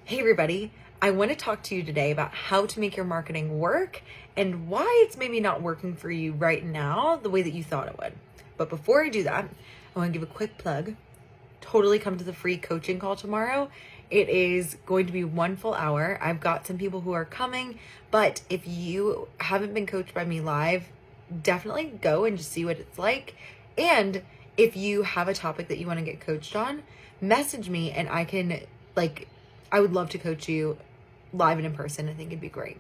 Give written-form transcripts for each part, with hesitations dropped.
Hey everybody, I want to talk to you today about how to make your marketing work and why it's maybe not working for you right now the way that you thought it would. But before I do that, I want to give a quick plug. Totally come to the free coaching call tomorrow. It is going to be 1 full hour. I've got some people who are coming, but if you haven't been coached by me live, definitely go and just see what it's like. And if you have a topic that you want to get coached on, message me and I would love to coach you live and in person. I think it'd be great.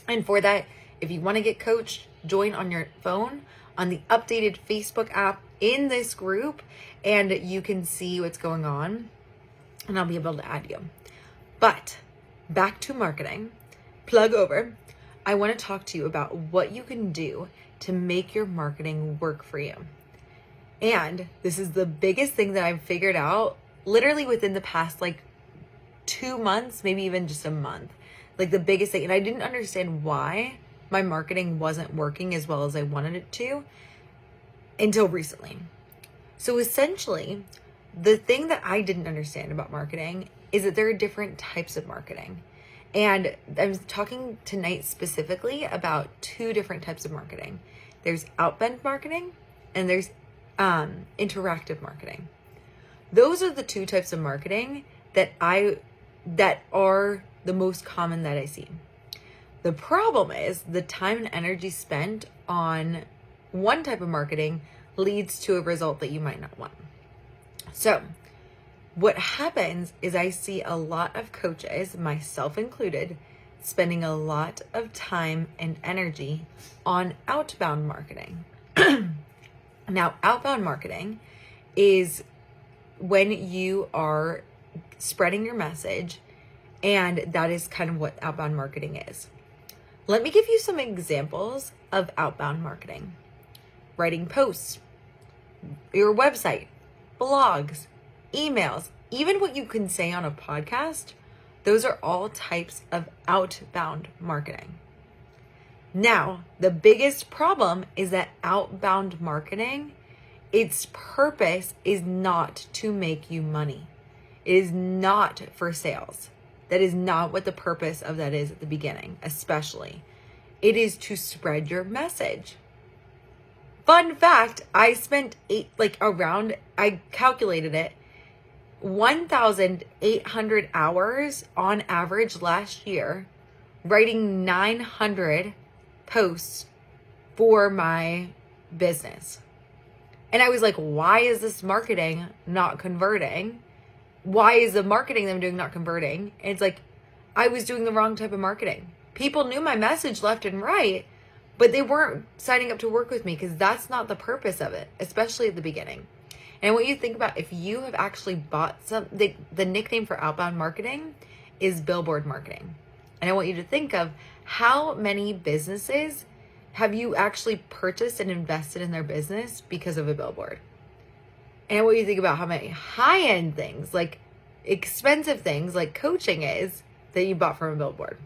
And for that, if you want to get coached, join on your phone on the updated Facebook app in this group, and you can see what's going on, and I'll be able to add you. But back to marketing, plug over. I want to talk to you about what you can do to make your marketing work for you. And this is the biggest thing that I've figured out literally within the past 2 months, maybe even just a month. The biggest thing, and I didn't understand why my marketing wasn't working as well as I wanted it to until recently. So essentially, the thing that I didn't understand about marketing is that there are different types of marketing. And I'm talking tonight specifically about 2 different types of marketing. There's outbound marketing and there's interactive marketing. Those are the 2 types of marketing that are the most common that I see. The problem is the time and energy spent on one type of marketing leads to a result that you might not want. So what happens is I see a lot of coaches, myself included, spending a lot of time and energy on outbound marketing. Now, outbound marketing is when you are spreading your message, and that is kind of what outbound marketing is. Let me give you some examples of outbound marketing. Writing posts, your website, blogs, emails, even what you can say on a podcast, those are all types of outbound marketing. Now, the biggest problem is that outbound marketing, its purpose is not to make you money. It is not for sales. That is not what the purpose of that is at the beginning, especially. It is to spread your message. Fun fact, I spent I calculated it, 1,800 hours on average last year, writing 900 posts for my business. And I was like, why is this marketing not converting? Why is the marketing that I'm doing not converting? And it's like, I was doing the wrong type of marketing. People knew my message left and right, but they weren't signing up to work with me because that's not the purpose of it, especially at the beginning. And what you think about, if you have actually bought the nickname for outbound marketing is billboard marketing. And I want you to think of how many businesses have you actually purchased and invested in their business because of a billboard? And what you think about how many high-end things, like expensive things like coaching is, that you bought from a billboard?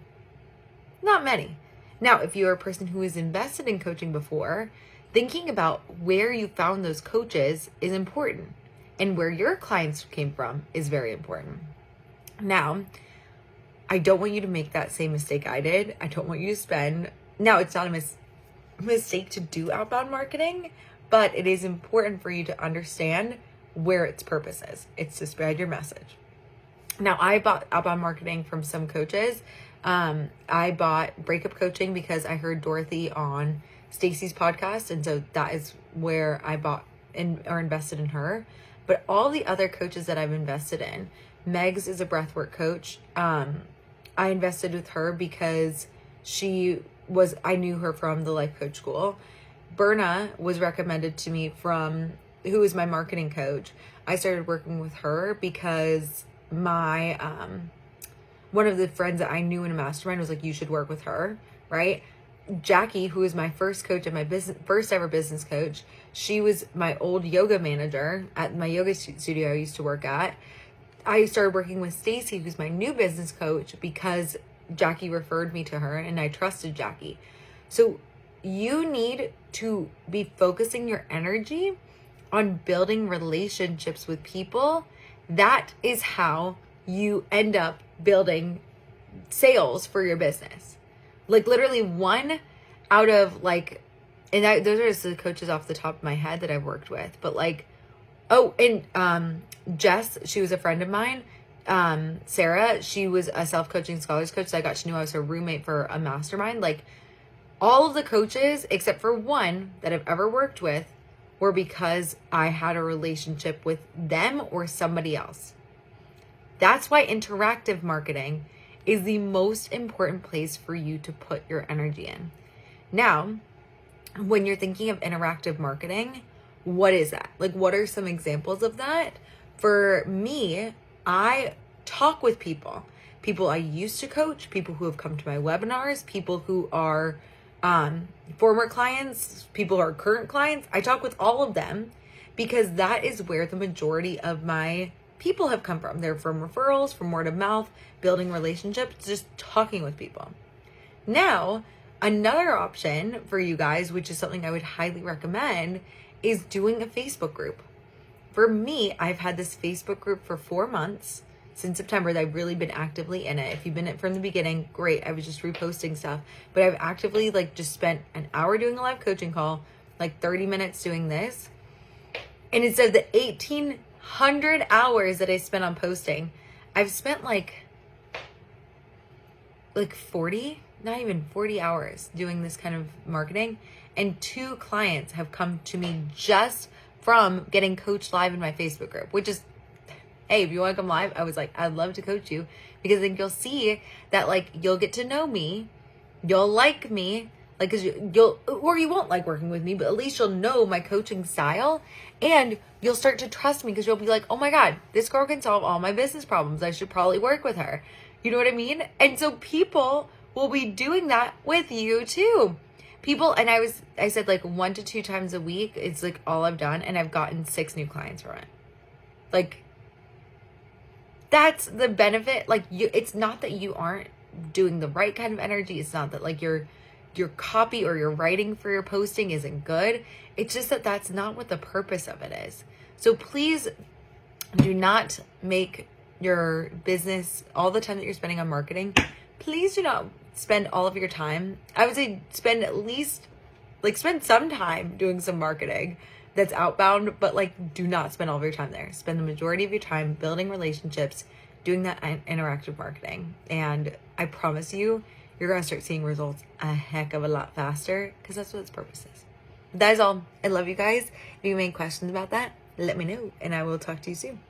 Not many. Now, if you're a person who has invested in coaching before, thinking about where you found those coaches is important. And where your clients came from is very important. Now, I don't want you to make that same mistake I did. I don't want you to spend... Now, it's not a mistake to do outbound marketing, but it is important for you to understand where its purpose is. It's to spread your message. Now, I bought outbound marketing from some coaches. I bought breakup coaching because I heard Dorothy on Stacy's podcast. And so that is where I bought or invested in her. But all the other coaches that I've invested in, Megs is a breathwork coach. I invested with her because I knew her from the Life Coach School. Berna was recommended to me who is my marketing coach. I started working with her because my one of the friends that I knew in a mastermind was like, you should work with her, right? Jackie, who is my first coach and my first ever business coach, she was my old yoga manager at my yoga studio I used to work at. I started working with Stacy, who's my new business coach, because Jackie referred me to her and I trusted Jackie. So you need to be focusing your energy on building relationships with people. That is how you end up building sales for your business. Like literally 1 out of like, and those are just the coaches off the top of my head that I've worked with, but like, oh, and Jess, she was a friend of mine. Sarah, she was a self-coaching scholars coach, so I got to know I was her roommate for a mastermind. Like all of the coaches except for one that I've ever worked with were because I had a relationship with them or somebody else. That's why interactive marketing is the most important place for you to put your energy in. Now, when you're thinking of interactive marketing, what is that? Like, what are some examples of that? For me, I talk with people I used to coach, people who have come to my webinars, people who are former clients, people who are current clients. I talk with all of them because that is where the majority of my people have come from. They're from referrals, from word of mouth, building relationships, just talking with people. Now, another option for you guys, which is something I would highly recommend, is doing a Facebook group. For me, I've had this Facebook group for 4 months since September that I've really been actively in it. If you've been in it from the beginning, great. I was just reposting stuff, but I've actively like just spent an hour doing a live coaching call, like 30 minutes doing this. And instead of the 1,800 hours that I spent on posting, I've spent like 40, not even 40 hours doing this kind of marketing. And 2 clients have come to me just from getting coached live in my Facebook group, which is, hey, if you want to come live, I was like, I'd love to coach you, because then you'll see that like you'll get to know me, you'll like me, like, cause you'll, or you won't like working with me, but at least you'll know my coaching style, and you'll start to trust me because you'll be like, oh my God, this girl can solve all my business problems. I should probably work with her. You know what I mean? And so people will be doing that with you too. People, and I said like 1 to 2 times a week. It's like all I've done, and I've gotten 6 new clients from it. Like, that's the benefit. Like, it's not that you aren't doing the right kind of energy. It's not that like your copy or your writing for your posting isn't good. It's just that that's not what the purpose of it is. So please do not make your business, all the time that you're spending on marketing, please do not spend all of your time. I would say spend some time doing some marketing that's outbound, but like do not spend all of your time there. Spend the majority of your time building relationships, doing that interactive marketing. And I promise you, you're going to start seeing results a heck of a lot faster, because that's what its purpose is. That is all. I love you guys. If you have any questions about that, let me know, and I will talk to you soon.